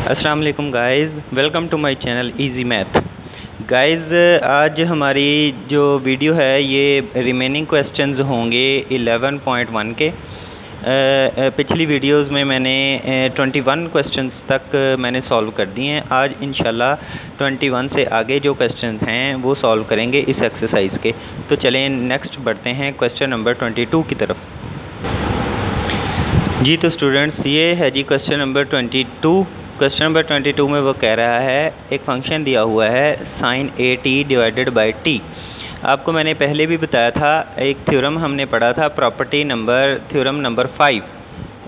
अस्सलाम वालेकुम guys, welcome to my channel easy math. Guys आज हमारी जो वीडियो है ये रिमेनिंग क्वेश्चंस होंगे 11.1 के। पिछली वीडियोस में मैंने 21 क्वेश्चंस तक मैंने सॉल्व कर दिए हैं। आज इंशाल्लाह 21 से आगे जो क्वेश्चंस हैं वो सॉल्व करेंगे इस एक्सरसाइज के। तो चलें नेक्स्ट बढ़ते हैं क्वेश्चन नंबर 22 की तरफ। जी तो स्टूडेंट्स ये है जी क्वेश्चन नंबर 22। क्वेश्चन नंबर 22 में वो कह रहा है एक फंक्शन दिया हुआ है sin AT divided by t। आपको मैंने पहले भी बताया था, एक थ्योरम हमने पढ़ा था थ्योरम नंबर 5।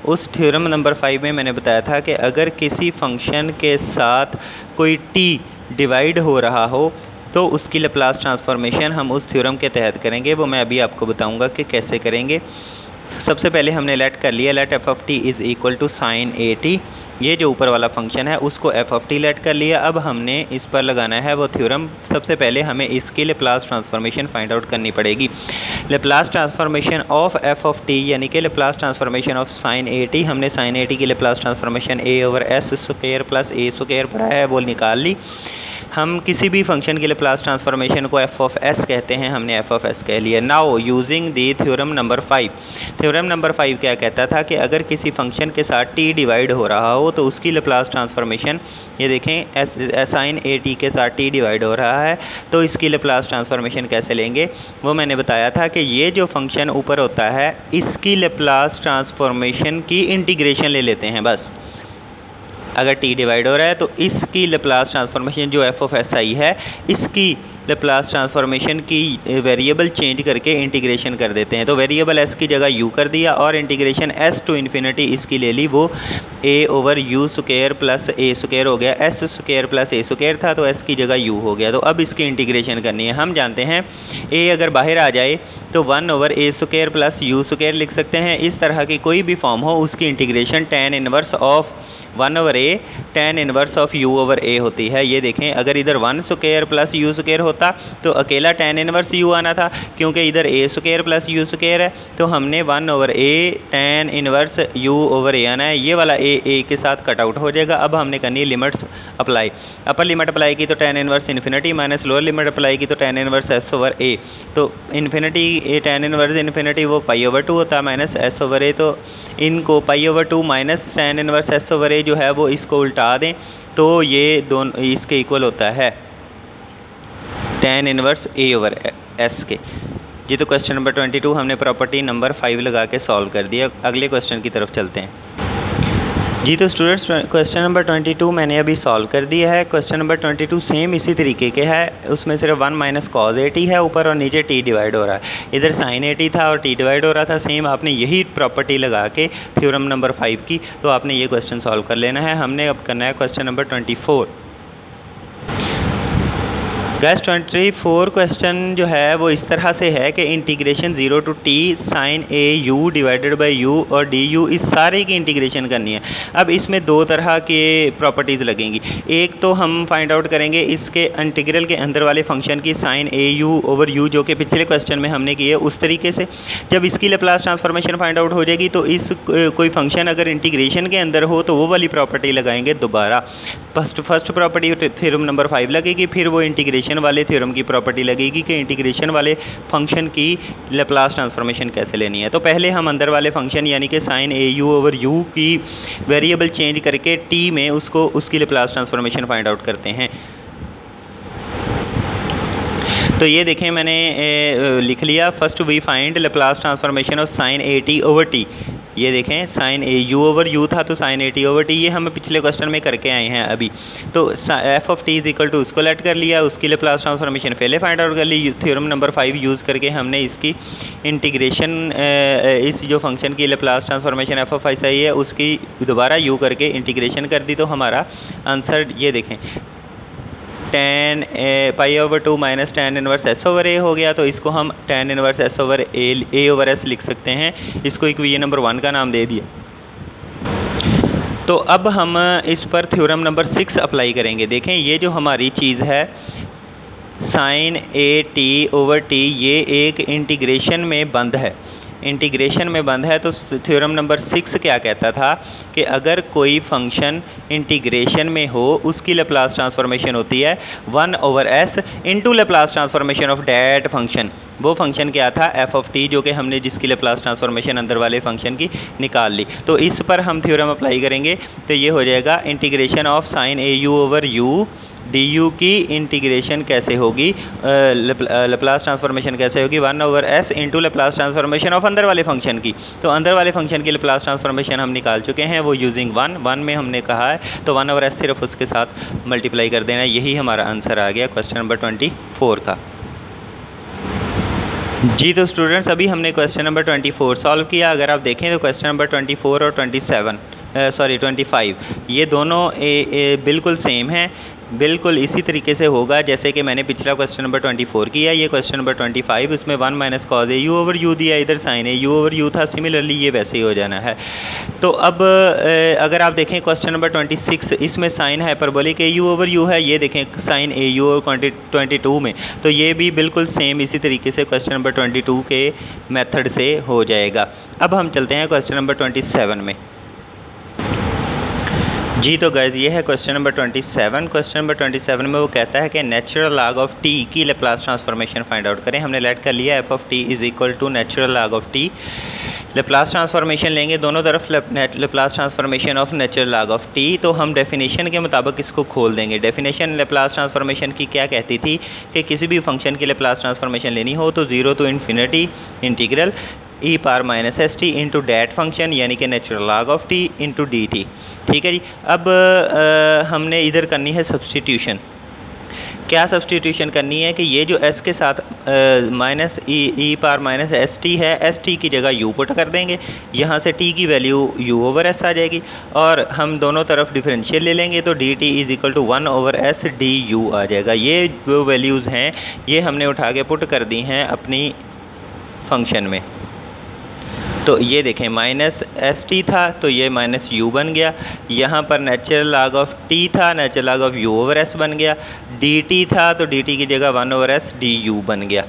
उस थ्योरम नंबर 5 में मैंने बताया था कि अगर किसी फंक्शन के साथ कोई t डिवाइड हो रहा हो तो उसकी लैप्लास ट्रांसफॉर्मेशन हम उस थ्योरम के तहत करेंगे। वो मैं अभी आपको बताऊंगा कि कैसे करेंगे। सबसे पहले हमने लेट कर लिया, let f of T is equal to sine a t. ये जो ऊपर वाला फंक्शन है उसको एफ ऑफ टी लेट कर लिया। अब हमने इस पर लगाना है वो थ्योरम। सबसे पहले हमें इसकी लैप्लास ट्रांसफॉर्मेशन फाइंड आउट करनी पड़ेगी। Laplace transformation of f of T यानी कि Laplace transformation of sine a T. हमने साइन ए टी की लैप्लास ट्रांसफॉर्मेशन ए ओवर एस स्क्वायर प्लस ए स्क्वायर पढ़ा है, वो निकाल ली। हम किसी भी फंक्शन के लैप्लास ट्रांसफॉर्मेशन को एफ ऑफ एस कहते हैं, हमने एफ ऑफ एस कह लिया। Now using the theorem number 5। Theorem number 5 क्या कहता था कि अगर किसी फंक्शन के साथ टी डिवाइड हो रहा हो तो उसकी लैप्लास ट्रांसफॉर्मेशन, ये देखें साइन ए टी के साथ टी डिवाइड हो रहा है तो इसकी लैप्लास ट्रांसफॉर्मेशन कैसे लेंगे वो मैंने बताया था कि ये जो फंक्शन ऊपर होता है इसकी लैप्लास ट्रांसफॉर्मेशन की इंटीग्रेशन ले लेते हैं बस। अगर t डिवाइड हो रहा है तो इसकी लैप्लास ट्रांसफॉर्मेशन जो एफ ऑफ एस आई है इसकी लैप्लास ट्रांसफॉर्मेशन की वेरिएबल चेंज करके इंटीग्रेशन कर देते हैं। तो वेरिएबल s की जगह u कर दिया और इंटीग्रेशन s टू इन्फिनिटी इसकी ले ली, वो a over you square plus A square हो गया। s स्क्वायर प्लस ए स्क्वायर था तो s की जगह u हो गया। तो अब इसकी इंटीग्रेशन करनी है। हम जानते हैं a अगर बाहर आ जाए तो 1 over A square plus you square लिख सकते हैं। इस तरह की कोई भी फॉर्म हो उसकी integration tan inverse of 1 over A tan inverse of u over a होती है। ये देखें अगर इधर 1 स्क्वायर प्लस यू स्क्वायर होता तो अकेला tan इनवर्स u आना था, क्योंकि इधर a square plus you square है तो हमने 1 over a tan inverse u over a आना है। ये वाला a के साथ कट आउट हो जाएगा। अब हमने करनी है limits apply. Upper limit apply की तो tan inverse infinity minus lower limit apply की तो tan inverse s over a। तो इन्फिनिटी tan इनवर्स इन्फिनिटी वो पाई ओवर 2 होता है माइनस s ओवर a। तो इनको pi over 2 minus tan inverse s over a जो है वो इसको उल्टा दें तो ये दोनों इसके इक्वल होता है tan inverse a over s के। जी तो क्वेश्चन नंबर 22 हमने प्रॉपर्टी नंबर 5 लगा के सॉल्व कर दिया। अगले क्वेश्चन की तरफ चलते हैं। जी तो स्टूडेंट्स क्वेश्चन नंबर 22 मैंने अभी सॉल्व कर दिया है। क्वेश्चन नंबर 22 सेम इसी तरीके के है, उसमें सिर्फ 1 माइनस कॉज ए टी है ऊपर और नीचे टी डिवाइड हो रहा है। इधर साइन ए टी था और टी डिवाइड हो रहा था। सेम आपने यही प्रॉपर्टी लगा के थ्योरम नंबर 5 की तो आपने ये क्वेश्चन सॉल्व कर लेना है। हमने अब करना है क्वेश्चन नंबर 24। गैस 24 क्वेश्चन जो है वो इस तरह से है कि integration 0 to t sine a u divided by u और डी यू, इस सारे की इंटीग्रेशन करनी है। अब इसमें दो तरह के प्रॉपर्टीज़ लगेंगी। एक तो हम फाइंड आउट करेंगे इसके इंटीग्रल के अंदर वाले फंक्शन की sine a u over u, जो कि पिछले क्वेश्चन में हमने की है उस तरीके से। जब इसकी लैप्लास ट्रांसफॉर्मेशन फाइंड आउट हो जाएगी तो इस कोई फंक्शन अगर इंटीग्रेशन के अंदर हो तो वो वाली प्रॉपर्टी लगाएंगे दोबारा। फर्स्ट प्रॉपर्टी थ्योरम नंबर 5 लगेगी, फिर वो इंटीग्रेशन वाले थ्योरम की प्रॉपर्टी लगेगी कि इंटीग्रेशन वाले फंक्शन की लैप्लास ट्रांसफॉर्मेशन कैसे लेनी है। तो पहले हम अंदर वाले फंक्शन यानी कि sine a u over u की वेरिएबल चेंज करके टी में उसकी लैप्लास ट्रांसफॉर्मेशन फाइंड आउट करते हैं। तो ये देखें मैंने लिख लिया, first we find Laplace transformation of sine a t over t. ये देखें sine a u over u था तो sine a t over t, ये हम पिछले क्वेश्चन में करके आए हैं अभी। तो f of t is equal to उसको लेट कर लिया, उसकी लैप्लास ट्रांसफॉर्मेशन पहले फाइंड आउट कर ली। थ्योरम नंबर 5 यूज़ करके हमने इसकी इंटीग्रेशन इस जो फंक्शन की लैप्लास ट्रांसफॉर्मेशन एफ ऑफ आई है उसकी दोबारा यू करके इंटीग्रेशन कर दी। तो हमारा आंसर ये देखें tan pi over 2 minus tan inverse s over a हो गया। तो इसको हम tan inverse s over a over s लिख सकते हैं। इसको इक्वेशन नंबर 1 का नाम दे दिया। तो अब हम इस पर थ्योरम नंबर 6 अप्लाई करेंगे। देखें ये जो हमारी चीज़ है sine a t over t, ये एक इंटीग्रेशन में बंद है। इंटीग्रेशन में बंद है। तो थ्योरम नंबर 6 क्या कहता था कि अगर कोई फंक्शन इंटीग्रेशन में हो उसकी लेप्लास ट्रांसफॉर्मेशन होती है 1/s into Laplace transformation of that function. वो फंक्शन क्या था, एफ ऑफ टी, जो कि हमने जिसकी लेप्लास ट्रांसफॉर्मेशन अंदर वाले फंक्शन की निकाल ली। तो इस पर हम थ्योरम अप्लाई करेंगे तो ये हो जाएगा integration of sine a u over you d you की इंटीग्रेशन कैसे होगी, लेप्लास ट्रांसफॉर्मेशन कैसे होगी 1/s into Laplace transformation of अंदर वाले फंक्शन की। तो अंदर वाले फंक्शन की लेप्लास ट्रांसफॉर्मेशन हम निकाल चुके हैं, वो यूजिंग 1 में हमने कहा है, तो 1/s सिर्फ उसके साथ मल्टीप्लाई कर देना। यही हमारा आंसर आ गया क्वेश्चन नंबर 24 का। जी तो स्टूडेंट्स अभी हमने क्वेश्चन नंबर 24 सॉल्व किया। अगर आप देखें तो क्वेश्चन नंबर 24 और 25 ये दोनों बिल्कुल सेम हैं, बिल्कुल इसी तरीके से होगा जैसे कि मैंने पिछला क्वेश्चन नंबर 24 किया। ये क्वेश्चन नंबर 25 उसमें 1 minus cos a u over u दिया, इधर sine a u over u था। सिमिलरली ये वैसे ही हो जाना है। तो अब अगर आप देखें क्वेश्चन नंबर 26 इसमें sine hyperbolic A u over you है, ये देखें साइन ए यू ओवर 22 में, तो ये भी बिल्कुल सेम इसी तरीके से क्वेश्चन नंबर 22 के मेथड से हो जाएगा। अब हम चलते हैं क्वेश्चन नंबर 27 में। जी तो गाइज ये है क्वेश्चन नंबर 27। क्वेश्चन नंबर 27 में वो कहता है कि नेचुरल लॉग ऑफ टी की लेप्लास ट्रांसफॉर्मेशन फाइंड आउट करें। हमने लेट कर लिया f of t is equal to natural log of t. Laplace transformation लेंगे दोनों तरफ, Laplace transformation of natural log of t. तो हम डेफिनेशन के मुताबिक इसको खोल देंगे। डेफिनेशन लेप्लास ट्रांसफॉर्मेशन की क्या कहती थी कि किसी भी फंक्शन की लेप्लास ट्रांसफॉर्मेशन लेनी हो तो 0 to infinity integral E power minus s t into that function यानी कि natural log of t into d T. ठीक है जी। अब हमने इधर करनी है सब्सटीट्यूशन। क्या सब्सटीट्यूशन करनी है कि ये जो s के साथ माइनस ई पावर माइनस एस टी है, एस टी की जगह u पुट कर देंगे। यहाँ से t की वैल्यू u ओवर s आ जाएगी और हम दोनों तरफ डिफरेंशियल ले लेंगे तो d t is equal to 1/s d u आ जाएगा। ये जो वैल्यूज़ हैं ये हमने उठा के पुट कर दी हैं अपनी फंक्शन में। तो ये देखें माइनस एस टी था तो ये माइनस यू बन गया। यहाँ पर नेचुरल लॉग ऑफ टी था, natural log of you over S बन गया। डी टी था तो डी टी की जगह 1/s डी यू बन गया।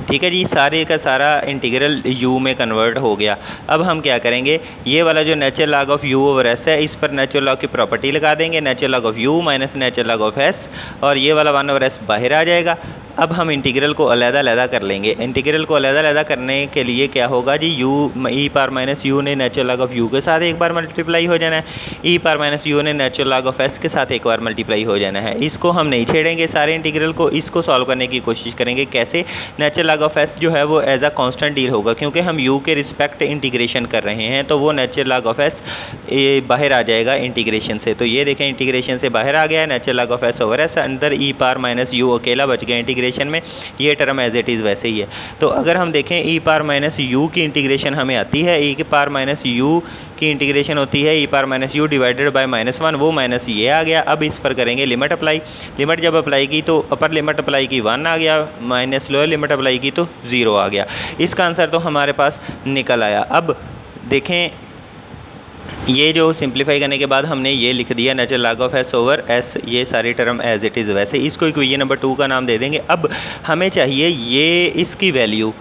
ठीक है जी। सारे का सारा इंटीग्रल यू में कन्वर्ट हो गया। अब हम क्या करेंगे, ये वाला जो natural log of you over S है इस पर नेचुरल लॉग की प्रॉपर्टी लगा देंगे, natural log of you minus natural log of S, और ये वाला 1/s बाहर आ जाएगा। अब हम इंटीग्रल को अलग-अलग कर लेंगे। इंटीग्रल को अलग-अलग करने के लिए क्या होगा जी, u e power minus u ने नेचुरल लॉग ऑफ यू के साथ एक बार मल्टीप्लाई हो जाना है, ई पावर माइनस यू ने नेचुरल लॉग ऑफ एस के साथ एक बार मल्टीप्लाई हो जाना है। इसको हम नहीं छेड़ेंगे सारे इंटीग्रल को, इसको सॉल्व करने की कोशिश करेंगे। कैसे, नेचुरल लॉग ऑफ एस जो है वो एज अ कांस्टेंट डील होगा क्योंकि हम यू के रिस्पेक्ट इंटीग्रेशन कर रहे हैं, तो वो नेचुरल लॉग ऑफ एस बाहर आ जाएगा इंटीग्रेशन से। तो ये देखें इंटीग्रेशन से बाहर आ गया natural log of S over S, अंदर ई पावर माइनस यू अकेला बच गया इंटीग्रेशन में, ये टर्म एज इट इज़ वैसे ही है। तो अगर हम देखें ई पावर माइनस यू की इंटीग्रेशन हमें आती है, ई की पावर माइनस यू की इंटीग्रेशन होती है e power minus u divided by -1, वो माइनस ये आ गया। अब इस पर करेंगे लिमिट अप्लाई। लिमिट जब अप्लाई की तो अपर लिमिट अप्लाई की 1 आ गया, माइनस लोअर लिमिट अप्लाई की तो 0 आ गया। इसका आंसर तो हमारे पास निकल आया। अब देखें ये जो सिंप्लीफाई करने के बाद हमने ये लिख दिया natural log of S over s, ये सारी टर्म एज इट इज़ वैसे, इसको इक्वेशन नंबर 2 का नाम दे देंगे। अब हमें चाहिए ये इसकी वैल्यू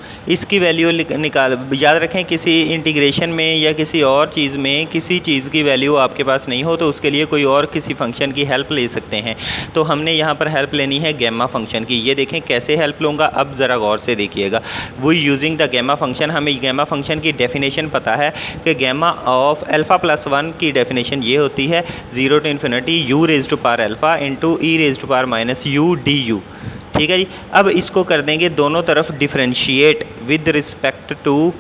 निकाल। याद रखें किसी इंटीग्रेशन में या किसी और चीज़ में किसी चीज़ की वैल्यू आपके पास नहीं हो तो उसके लिए कोई और किसी फंक्शन की हेल्प ले सकते हैं। तो हमने यहाँ पर हेल्प लेनी है गैमा फंक्शन की। ये देखें कैसे हेल्प लूँगा, अब ज़रा गौर से देखिएगा। वो यूजिंग द गैमा फंक्शन, हमें गैमा फंक्शन की डेफिनेशन पता है कि गैमा ऑफ अल्फ़ा प्लस 1 की डेफिनेशन ये होती है 0 to infinity u raise to power alpha into e raise to power minus u d u. ठीक है जी। अब इसको कर देंगे दोनों तरफ differentiate with respect to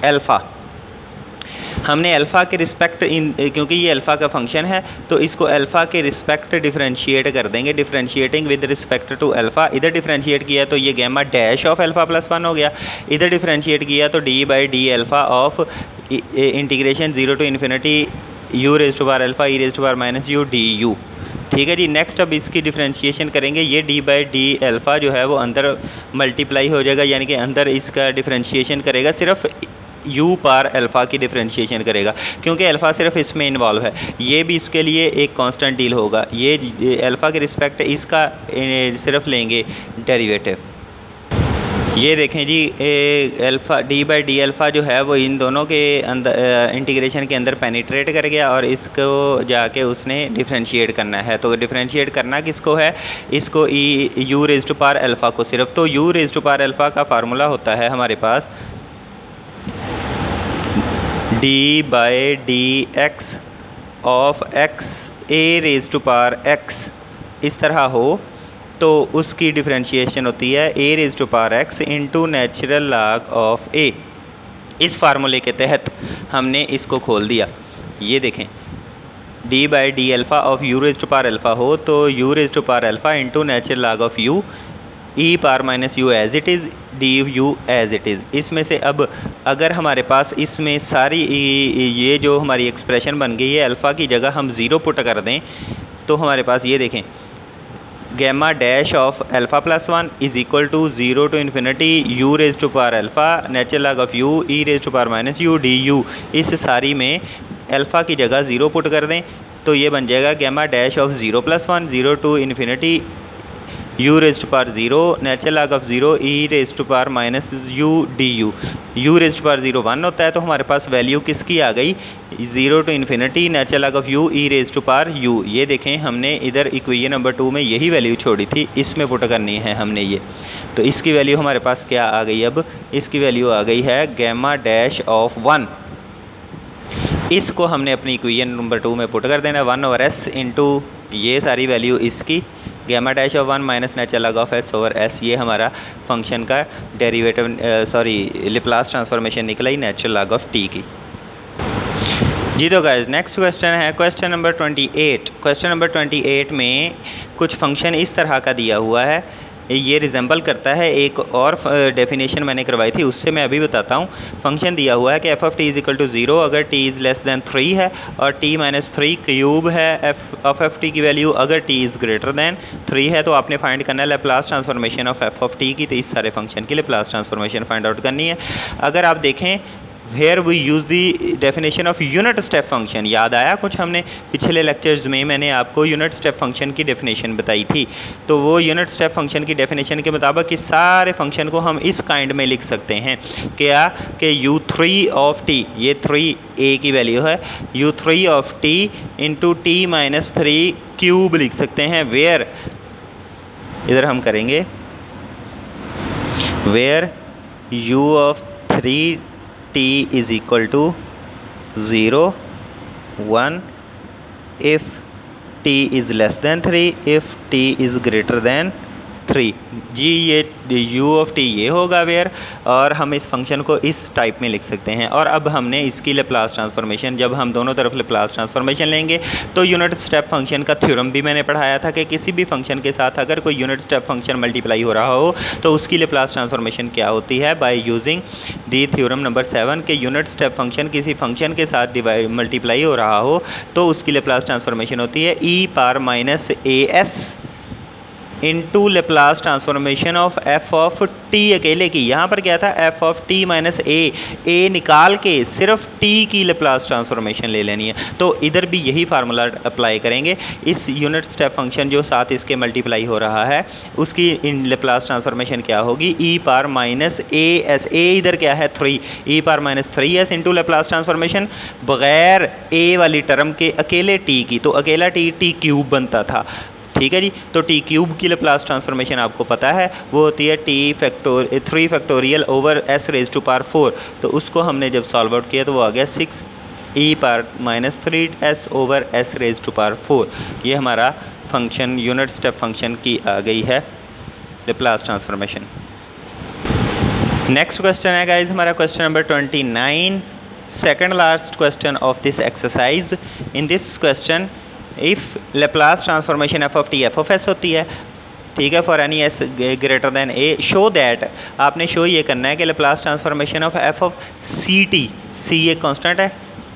alpha. हमने अल्फ़ा के रिस्पेक्ट क्योंकि ये अल्फ़ा का फंक्शन है तो इसको अल्फ़ा के रिस्पेक्ट डिफरेंशिएट कर देंगे, differentiating with respect to alpha. इधर डिफरेंशिएट किया तो ये gamma dash of alpha plus 1 हो गया, इधर डिफरेंशिएट किया तो d by d alpha of integration 0 to infinity u raise to power alpha e raise to power minus u d u. ठीक है जी। नेक्स्ट अब इसकी डिफरेंशिएशन करेंगे, ये डी बाई डी अल्फ़ा जो है वो अंदर मल्टीप्लाई हो जाएगा, यानी कि अंदर इसका डिफरेंशिएशन करेगा सिर्फ u पार अल्फ़ा की डिफरेंशिएशन करेगा क्योंकि अल्फ़ा सिर्फ इसमें इन्वॉल्व है। ये भी इसके लिए एक कांस्टेंट डील होगा, ये अल्फ़ा के रिस्पेक्ट इसका सिर्फ लेंगे डेरिवेटिव। ये देखें जी, alpha d by d alpha जो है वो इन दोनों के अंदर इंटीग्रेशन के अंदर पेनिट्रेट कर गया और इसको जाके उसने डिफरेंशिएट करना है। तो डिफरेंशिएट करना किसको है, इसको e u raise to power alpha को सिर्फ। तो u raise to power alpha का फार्मूला होता है हमारे पास d by d x of x a raise to power x इस तरह हो तो उसकी डिफरेंशिएशन होती है a raise to power x into natural log of a. इस फार्मूले के तहत हमने इसको खोल दिया। ये देखें, d by d alpha of u raise to power alpha हो तो u raise to power alpha into natural log of u e power minus u as it is d u as it is. इसमें से अब अगर हमारे पास इसमें सारी ये जो हमारी एक्सप्रेशन बन गई है, अल्फ़ा की जगह हम ज़ीरो पुट कर दें तो हमारे पास ये देखें, gamma dash of alpha plus one is equal to zero to infinity u raise to power alpha natural log of u e raise to power minus u d u. इस सारी में अल्फ़ा की जगह ज़ीरो पुट कर दें तो ये बन जाएगा gamma dash of zero plus one zero to infinity u raise to power zero natural log of zero e raise to power minus u d u. U raise to power zero one होता है तो हमारे पास value किसकी आ गई, zero to infinity natural log of u e raise to power u. ये देखें, हमने इधर इक्वेशन नंबर 2 में यही वैल्यू छोड़ी थी, इसमें पुट करनी है हमने ये। तो इसकी वैल्यू हमारे पास क्या आ गई, अब इसकी वैल्यू आ गई है गैमा डैश ऑफ वन। इसको हमने अपनी इक्वेशन नंबर 2 में पुट कर देना, 1 ओवर एस इंटू ये सारी वैल्यू इसकी gamma dash of 1 minus natural log of S over s. ये हमारा फंक्शन का डेरिवेटिव लैप्लास ट्रांसफॉर्मेशन निकला ही नेचुरल लॉग ऑफ टी की। जी तो गाइस, नेक्स्ट क्वेश्चन है क्वेश्चन नंबर 28। क्वेश्चन नंबर 28 में कुछ फंक्शन इस तरह का दिया हुआ है, ये रिजेंबल करता है एक और डेफिनेशन मैंने करवाई थी, उससे मैं अभी बताता हूँ। फंक्शन दिया हुआ है कि f of T is equal to 0 अगर टी इज़ लेस दैन 3 है और टी माइनस 3 क्यूब है एफ ऑफ टी की वैल्यू अगर टी इज़ ग्रेटर दैन 3 है। तो आपने फाइंड करना है Laplace transformation of f of t की। तो इस सारे फंक्शन की लैप्लास ट्रांसफॉर्मेशन फाइंड आउट करनी है। अगर आप देखें where we use the definition of unit step function, याद आया कुछ हमने पिछले लेक्चर्स में मैंने आपको यूनिट स्टेप फंक्शन की डेफिनेशन बताई थी। तो वो यूनिट स्टेप फंक्शन की डेफिनेशन के मुताबिक इस सारे फंक्शन को हम इस काइंड में लिख सकते हैं क्या कि u3 ऑफ टी, ये 3 a की वैल्यू है, u3 of t into t minus 3 cube लिख सकते हैं। वेयर इधर हम करेंगे वेयर u ऑफ 3 t is equal to 0 1 if t is less than 3 if t is greater than 3। जी ये u ऑफ टी ये होगा वेयर, और हम इस फंक्शन को इस टाइप में लिख सकते हैं। और अब हमने इसकी लैप्लास ट्रांसफॉर्मेशन, जब हम दोनों तरफ लैप्लास ट्रांसफॉर्मेशन लेंगे तो यूनिट स्टेप फंक्शन का थ्योरम भी मैंने पढ़ाया था कि किसी भी फंक्शन के साथ अगर कोई यूनिट स्टेप फंक्शन मल्टीप्लाई हो रहा हो तो उसकी लैप्लास ट्रांसफॉर्मेशन क्या होती है, by using the theorem number 7 के यूनिट स्टेप फंक्शन किसी फंक्शन के साथ मल्टीप्लाई हो रहा हो तो उसकी लैप्लास ट्रांसफॉर्मेशन होती है e power minus a s into Laplace transformation of f of t अकेले की। यहाँ पर क्या था, f of t minus a निकाल के सिर्फ टी की लैप्लास ट्रांसफॉर्मेशन ले लेनी है। तो इधर भी यही फार्मूला अप्लाई करेंगे। इस यूनिट स्टेप फंक्शन जो साथ इसके मल्टीप्लाई हो रहा है उसकी इन लैप्लास ट्रांसफॉर्मेशन क्या होगी, e power minus a s, a इधर क्या है 3, e power minus 3s into Laplace transformation बग़ैर ए वाली टर्म के अकेले टी की, तो अकेला टी टी क्यूब बनता था। ठीक है जी, तो टी क्यूब की लैप्लास ट्रांसफॉर्मेशन आपको पता है वो होती है three factorial over s raise to power 4। तो उसको हमने जब सॉल्व आउट किया तो वो आ गया 6 e power minus 3s over s raise to power 4। ये हमारा फंक्शन यूनिट स्टेप फंक्शन की आ गई है लैप्लास ट्रांसफॉर्मेशन। नेक्स्ट क्वेश्चन है गाइज हमारा question number 29, second last question of this exercise. In this question if Laplace transformation F of t f of S होती है, ठीक है, for any s greater than a, show that, आपने show ये करना है कि Laplace transformation of f of c t, c एक कांस्टेंट है,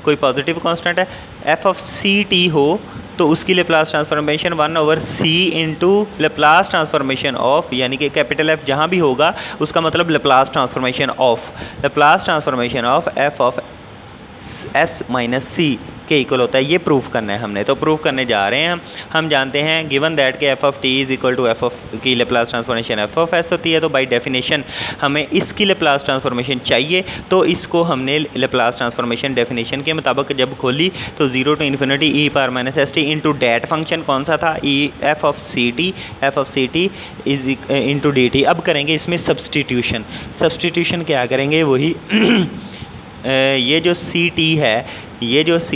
कोई पॉजिटिव कांस्टेंट है, एफ ऑफ सी टी हो तो उसकी Laplace transformation 1 over c into Laplace transformation of, यानी कि कैपिटल एफ जहाँ भी होगा उसका मतलब Laplace transformation of f of s minus c के इक्वल होता है। ये प्रूफ करना है हमने, तो प्रूफ करने जा रहे हैं हम जानते हैं गिवन दैट के F of T is equal to F of की Laplace transformation F of S होती है। तो बाय डेफिनेशन हमें इसकी लेप्लास ट्रांसफॉर्मेशन चाहिए, तो इसको हमने लेप्लास ट्रांसफॉर्मेशन डेफिनेशन के मुताबिक जब खोली तो 0 to infinity e power minus s t into that function कौन सा था, e f of c t is into d t. अब करेंगे इसमें सब्सटीट्यूशन क्या करेंगे, वही ये जो सी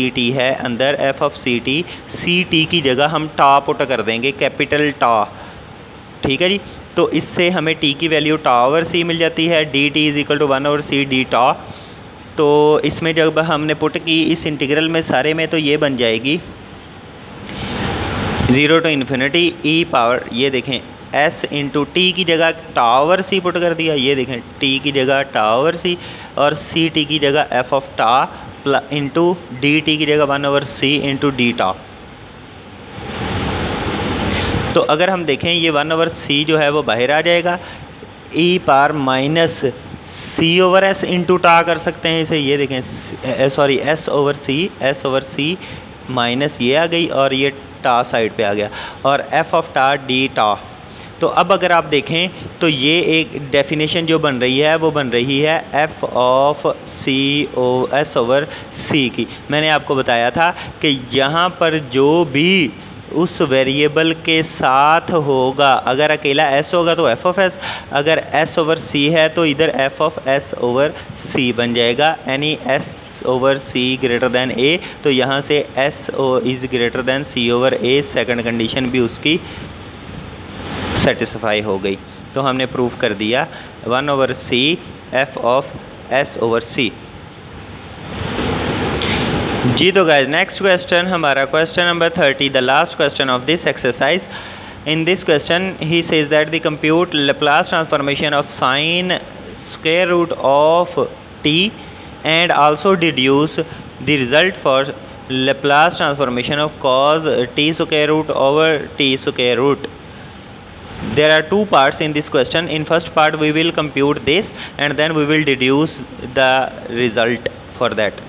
टी है अंदर एफ ऑफ सी टी की जगह हम टा पुट कर देंगे, कैपिटल टा, ठीक है जी। तो इससे हमें टी की वैल्यू टा ओवर सी मिल जाती है, d t is equal to 1 over c d t. तो इसमें जब हमने पुट की इस इंटीग्रल में सारे में, तो ये बन जाएगी 0 to इन्फिनिटी ई पावर, ये देखें एस इंटू टी की जगह टावर सी पुट कर दिया, ये देखें टी की जगह टावर सी, और सी टी की जगह एफ ऑफ टा इंटू डी टी की जगह 1 over c into D t. तो अगर हम देखें ये 1 ओवर सी जो है वो बाहर आ जाएगा, ई पावर माइनस सी ओवर एस इंटू टा कर सकते हैं इसे, ये देखें सॉरी एस ओवर सी माइनस ये आ गई और ये टा साइड पे आ गया, और एफ ऑफ टा डी टा। तो अब अगर आप देखें तो ये एक डेफिनेशन जो बन रही है वो बन रही है F of C O S over C की। मैंने आपको बताया था कि यहाँ पर जो भी उस वेरिएबल के साथ होगा, अगर अकेला एस होगा तो एफ ऑफ एस, अगर एस ओवर सी है तो इधर f of S over c बन जाएगा, यानी s over c greater than a. तो यहाँ से s o is greater than c over a, second condition भी उसकी सेटिस्फाई हो गई। तो हमने प्रूफ कर दिया 1 over C F of S over C. जी तो गाइज नेक्स्ट क्वेश्चन हमारा question number 30, the last question of this exercise. In this question he says that the compute Laplace transformation of sine square root of T and also deduce the result for Laplace transformation of cos T square root over T square root. There are two parts in this question. In first part we will compute this and then we will deduce the result for that.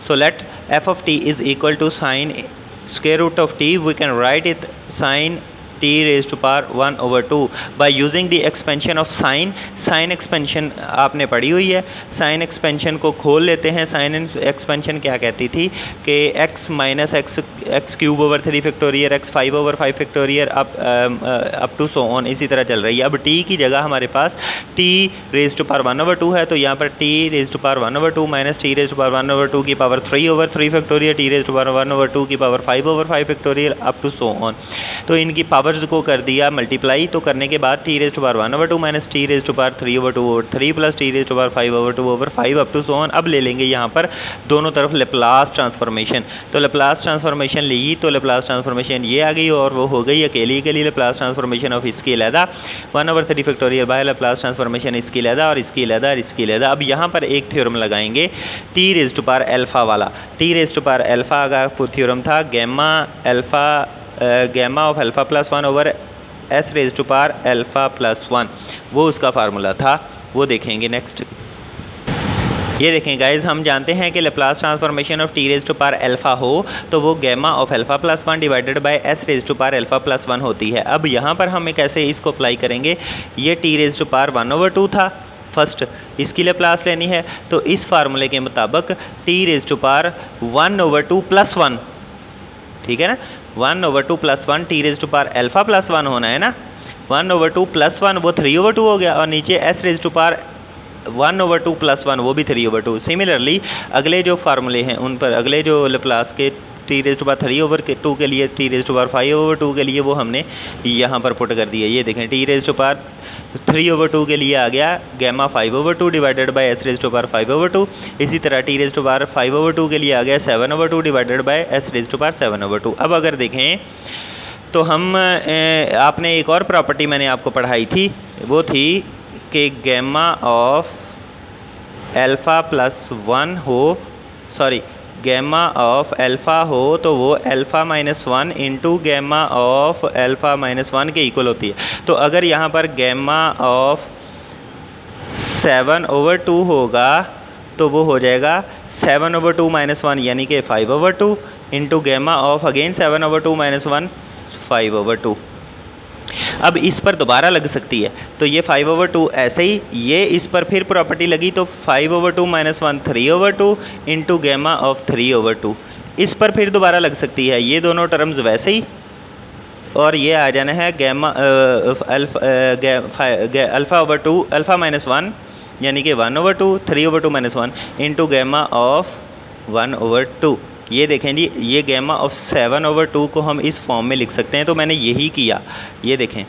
So let f of t is equal to sine square root of t. We can write it sine t raised to power 1 over 2 by using the expansion of sine. Sine expansion आपने पढ़ी हुई है, sign expansion को खोल लेते हैं। Sign expansion क्या कहती थी कि x minus x cube over 3 factorial, x 5 over 5 factorial up to so on, इसी तरह चल रही है। अब t की जगह हमारे पास t raise to power 1 over 2 है, तो यहाँ पर t raise to power 1 over 2 minus t raise to power 1 over 2 की power 3 over 3 factorial, t raise to power 1 over 2 की power 5 over 5 factorial up to so on. तो इनकी powers को कर दिया मल्टीप्लाई, तो करने के बाद t raise to power 1 over 2 minus t raise to power 3 over 2 over 3 plus t raise to power 5 over 2 over 5 up to so on. अब ले लेंगे यहाँ पर दोनों तरफ लेप्लास ट्रांसफॉर्मेशन। तो लेप्लास ट्रांसफॉर्मेशन ली तो लेप्लास ट्रांसफॉर्मेशन ये आ गई और वो हो गई अकेली के लिए लेप्लास ट्रांसफॉर्मेशन ऑफ इसकी अलहदा 1 over 3 factorial by Laplace transformation इसकी अलहदा और इसकी अलहदा और इसकी अलहदा। अब यहाँ पर एक थ्योरम लगाएंगे t raise to power alpha वाला। t raise to power alpha का थ्योरम था gamma of alpha plus 1 over s raise to power alpha plus 1, वो उसका फार्मूला था, वो देखेंगे नेक्स्ट। ये देखें गाइज, हम जानते हैं कि Laplace transformation of t raise to power alpha हो तो वो gamma of alpha plus 1 divided by s raise to power alpha plus 1 होती है। अब यहाँ पर हमें कैसे इसको अप्लाई करेंगे, ये t raise to power 1 over 2 था फर्स्ट, इसकी लेप्लास लेनी है, तो इस फार्मूले के मुताबिक t raise to power 1 over 2 plus 1, ठीक है ना, 1 over 2 plus 1 t raise to power alpha plus 1 होना है ना, 1 ओवर 2 प्लस 1 वो 3 ओवर 2 हो गया, और नीचे s raise to power 1 over 2 plus 1 वो भी 3 ओवर 2। सिमिलरली अगले जो फार्मूले हैं उन पर अगले जो लेप्लास के t raise to power 3 over 2 के लिए, t raise to power 5 over 2 के लिए वो हमने यहाँ पर पुट कर दिया। ये देखें t raise to power 3 over 2 के लिए आ गया gamma 5 over 2 divided by s raise to power 5 over 2। इसी तरह t raise to power 5 over 2 के लिए आ गया 7 over 2 divided by s raise to power 7 over 2। अब अगर देखें तो हम आपने एक और प्रॉपर्टी मैंने आपको पढ़ाई थी, वो थी कि गैमा ऑफ अल्फ़ा प्लस 1 हो, सॉरी गैमा ऑफ अल्फ़ा हो तो वो alpha minus 1 into gamma of alpha minus 1 के इक्वल होती है। तो अगर यहाँ पर गैमा ऑफ 7 ओवर 2 होगा तो वो हो जाएगा 7/2 - 1 यानी कि 5/2 इंटू गैमा ऑफ अगेन 7/2 - 1 5/2। अब इस पर दोबारा लग सकती है तो ये 5/2 ऐसे ही, ये इस पर फिर प्रॉपर्टी लगी तो 5/2 - 1 3/2 इंटू गैमा ऑफ 3/2। इस पर फिर दोबारा लग सकती है, ये दोनों टर्म्स वैसे ही, और ये आ जाना है गैमा अल्फ़ा/2 अल्फ़ा - 1 यानी कि 1/2 3/2 - 1 इंटू गैमा ऑफ 1/2। ये देखें जी, ये गैमा ऑफ 7/2 को हम इस फॉर्म में लिख सकते हैं, तो मैंने यही किया। ये देखें,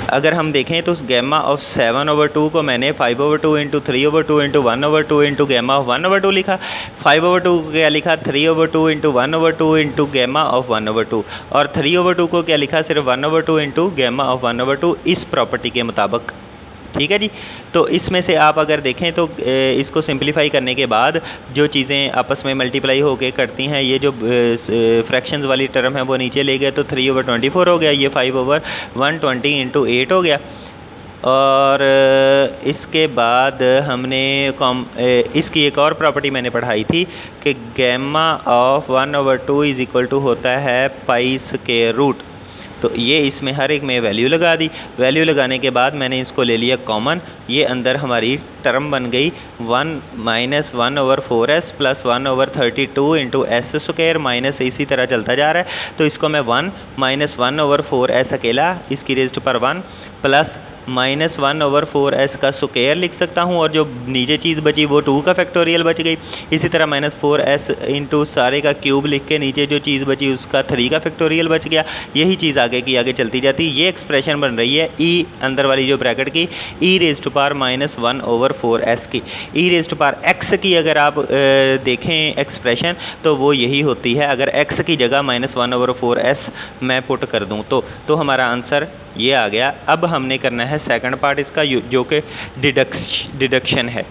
अगर हम देखें तो गैमा ऑफ 7/2 को मैंने 5/2 into 3/2 into 1/2 into gamma of 1/2 लिखा। 5/2 को क्या लिखा, 3/2 इंटू 1/2 इंटू गैमा ऑफ 1/2, और 3/2 को क्या लिखा, सिर्फ 1/2 इंटू गैमा ऑफ 1/2 इस प्रॉपर्टी के मुताबिक। ठीक है जी। तो इसमें से आप अगर देखें तो इसको सिंपलीफाई करने के बाद जो चीज़ें आपस में मल्टीप्लाई होके करती हैं, ये जो फ्रैक्शंस वाली टर्म है वो नीचे ले गए तो 3/24 हो गया, ये 5/120 इंटू 8 हो गया। और इसके बाद हमने इसकी एक और प्रॉपर्टी मैंने पढ़ाई थी कि gamma of 1/2 is equal to होता है पाई स्क्वायर रूट। तो ये इसमें हर एक में वैल्यू लगा दी। वैल्यू लगाने के बाद मैंने इसको ले लिया कॉमन, ये अंदर हमारी टर्म बन गई 1 - 1/4s plus 1/32 into S square minus इसी तरह चलता जा रहा है। तो इसको मैं 1 - 1/4s अकेला, इसकी रेज़्ड पर 1 प्लस -1/4s का स्क्वायर लिख सकता हूँ, और जो नीचे चीज़ बची वो 2 का फैक्टोरियल बच गई। इसी तरह -4s इंटू सारे का क्यूब लिख के नीचे जो चीज़ बची उसका 3 का फैक्टोरियल बच गया। यही चीज़ आगे की आगे चलती जाती। ये एक्सप्रेशन बन रही है ई अंदर वाली जो ब्रैकेट की e⁻⁻1/4s की। e⁻x की अगर आप देखें एक्सप्रेशन तो वो यही होती है। अगर x की जगह -1/4s मैं पुट कर दूँ तो हमारा आंसर ये आ गया। अब हमने करना है सेकंड पार्ट इसका, जो कि डिडक्शन है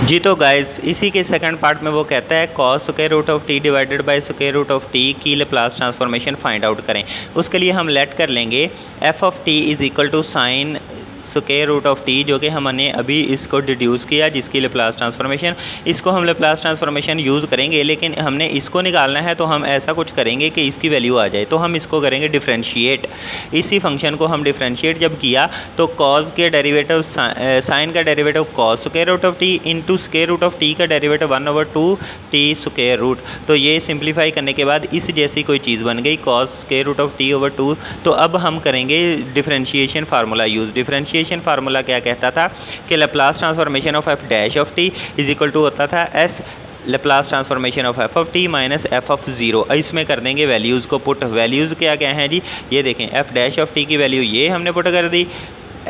जी। तो गाइस इसी के सेकंड पार्ट में वो कहता है cos square root of t divided by square root of t की लेप्लास ट्रांसफॉर्मेशन फाइंड आउट करें। उसके लिए हम लेट कर लेंगे f of t is equal to sine square root of t, जो कि हमने अभी इसको डिड्यूस किया जिसकी लेप्लास ट्रांसफॉर्मेशन। इसको हम लेप्लास ट्रांसफॉर्मेशन यूज़ करेंगे, लेकिन हमने इसको निकालना है तो हम ऐसा कुछ करेंगे कि इसकी वैल्यू आ जाए। तो हम इसको करेंगे डिफ्रेंशिएट। इसी फंक्शन को हम डिफ्रेंशिएट जब किया तो कॉस के डेरिवेटिव साइन का derivative cos square root of t into square root of t का डेरिवेटिव 1/2 t स्क्वायर रूट। तो ये सिंप्लीफाई करने के बाद इस जैसी कोई चीज़ बन गई cos square root of t/2। तो अब हम करेंगे differentiation formula use. Differentiation formula क्या कहता था कि Laplace transformation of f dash of t is equal to होता था s Laplace transformation of f of t minus f of 0। इसमें कर देंगे वैल्यूज़ को पुट। वैल्यूज़ क्या क्या हैं जी, ये देखें f डैश ऑफ t की वैल्यू ये हमने पुट कर दी,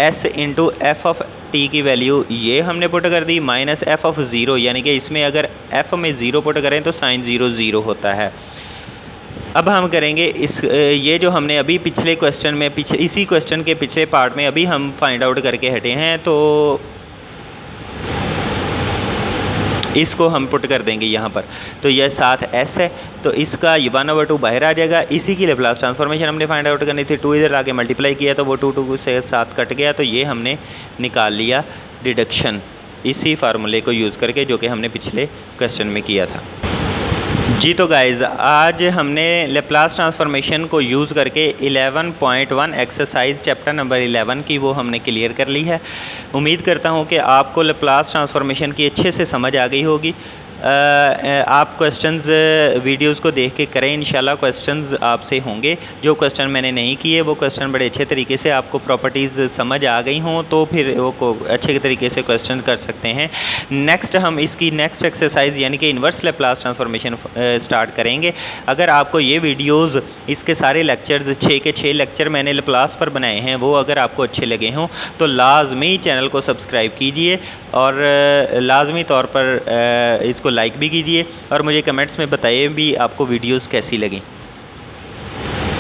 s into F of t की वैल्यू ये हमने पुट कर दी, माइनस f ऑफ 0, यानी कि इसमें अगर f में 0 पुट करें तो साइन 0 0 होता है। अब हम करेंगे ये जो हमने अभी पिछले क्वेश्चन में इसी क्वेश्चन के पिछले पार्ट में अभी हम फाइंड आउट करके हटे हैं, तो इसको हम पुट कर देंगे यहाँ पर। तो यह साथ s है तो इसका 1/2 बाहर आ जाएगा। इसी की लेप्लास ट्रांसफॉर्मेशन हमने फाइंड आउट करनी थी। 2 इधर आके मल्टीप्लाई किया तो वो 2 से साथ कट गया, तो ये हमने निकाल लिया डिडक्शन इसी फार्मूले को यूज़ करके जो कि हमने पिछले क्वेश्चन में किया था जी। तो गाइज़ आज हमने लेप्लास ट्रांसफॉर्मेशन को यूज़ करके 11.1 एक्सरसाइज चैप्टर नंबर 11 की वो हमने क्लियर कर ली है। उम्मीद करता हूँ कि आपको लेप्लास ट्रांसफॉर्मेशन की अच्छे से समझ आ गई होगी। आप क्वेश्चंस वीडियोस को देख के करें, इंशाल्लाह क्वेश्चंस आपसे होंगे। जो क्वेश्चन मैंने नहीं किए वो क्वेश्चन बड़े अच्छे तरीके से आपको प्रॉपर्टीज़ समझ आ गई हों तो फिर वो अच्छे तरीके से क्वेश्चन कर सकते हैं। नेक्स्ट हम इसकी नेक्स्ट एक्सरसाइज यानी कि इन्वर्स लेप्लास ट्रांसफॉर्मेशन स्टार्ट करेंगे। अगर आपको ये वीडियोज़ इसके सारे लेक्चर्स 6 के 6 लेक्चर मैंने लेप्लास पर बनाए हैं वो अगर आपको अच्छे लगे हों तो लाजमी चैनल को सब्सक्राइब कीजिए और लाजमी तौर पर इसको लाइक भी कीजिए और मुझे कमेंट्स में बताइए भी आपको वीडियोस कैसी लगी।